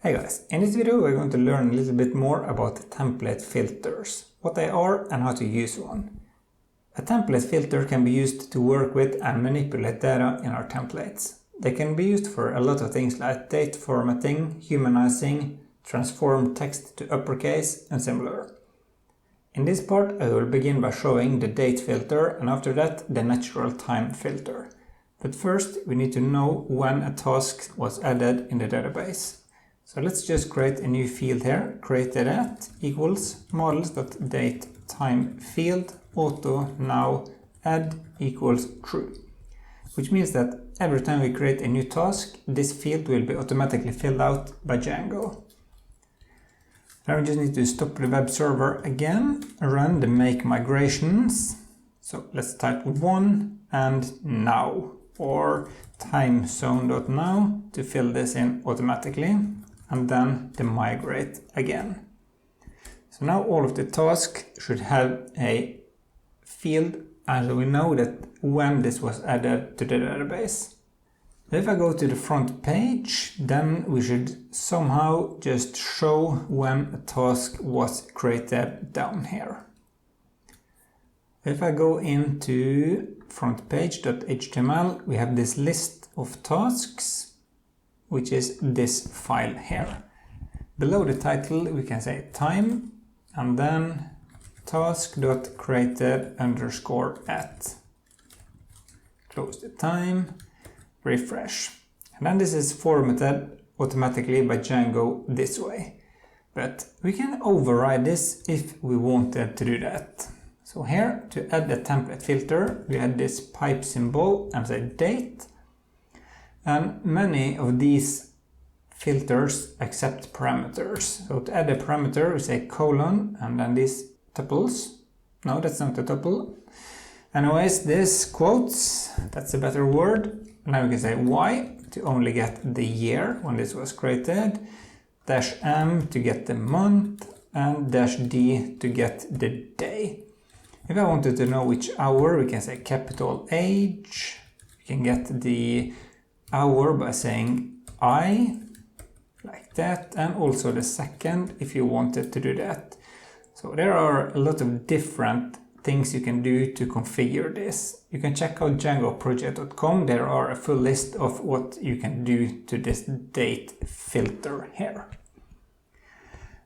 Hey guys, in this video we're going to learn a little bit more about template filters, what they are and how to use one. A template filter can be used to work with and manipulate data in our templates. They can be used for a lot of things like date formatting, humanizing, transform text to uppercase and similar. In this part I will begin by showing the date filter and after that the natural time filter. But first we need to know when a task was added in the database. So let's just create a new field here, created at equals models.datetime field auto now add equals true. Which means that every time we create a new task, this field will be automatically filled out by Django. Now we just need to stop the web server again, run the make migrations. So let's type 1 and now, or timezone.now to fill this in automatically. And then the migrate again. So now all of the tasks should have a field and we know that when this was added to the database. If I go to the front page, then we should somehow just show when a task was created down here. If I go into frontpage.html, we have this list of tasks, which is this file here. Below the title we can say time and then task.created_at. Close the time, refresh. And then this is formatted automatically by Django this way. But we can override this if we wanted to do that. So here to add the template filter we add this pipe symbol and say date. And many of these filters accept parameters. So to add a parameter, we say colon and then these tuples. No, that's not a tuple. Anyways, this quotes, that's a better word. Now we can say Y to only get the year when this was created, -m to get the month, and -d to get the day. If I wanted to know which hour, we can say capital H. We can get the hour by saying I, like that, and also the second if you wanted to do that. So there are a lot of different things you can do to configure this. You can check out djangoproject.com, there are a full list of what you can do to this date filter here.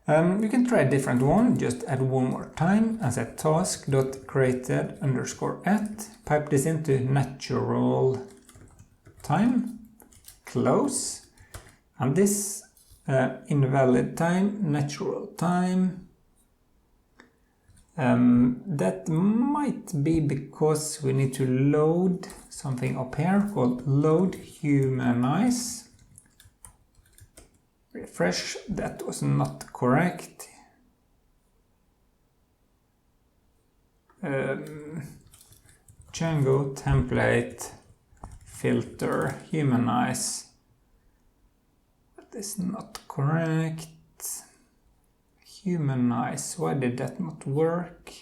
You can try a different one, just add one more time and say task.created_at, pipe this into natural time, close, and this invalid time, natural time, that might be because we need to load something up here called load humanize. Refresh, that was not correct. Django template filter humanize, that is not correct. Humanize, why did that not work?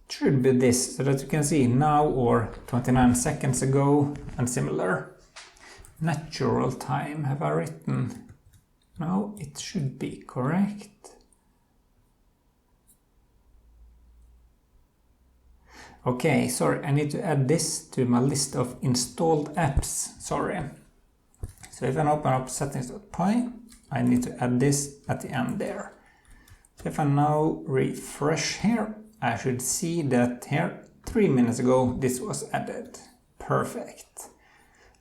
It should be this, so that you can see now or 29 seconds ago and similar. Natural time, have I written? No, it should be correct. Okay, sorry, I need to add this to my list of installed apps, sorry. So if I open up settings.py, I need to add this at the end there. So if I now refresh here, I should see that here 3 minutes ago this was added. Perfect.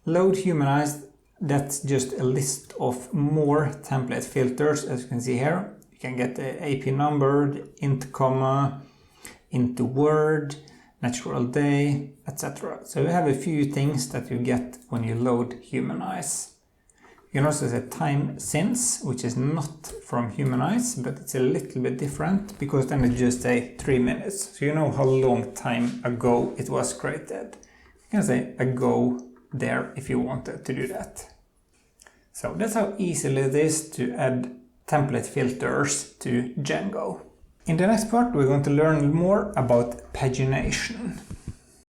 Load humanized, that's just a list of more template filters as you can see here. You can get the AP number, the int comma, into word, natural day, etc. So we have a few things that you get when you load humanize. You can also say time since, which is not from humanize, but it's a little bit different because then it just say 3 minutes. So you know how long time ago it was created. You can say ago there if you wanted to do that. So that's how easily it is to add template filters to Django. In the next part we're going to learn more about pagination.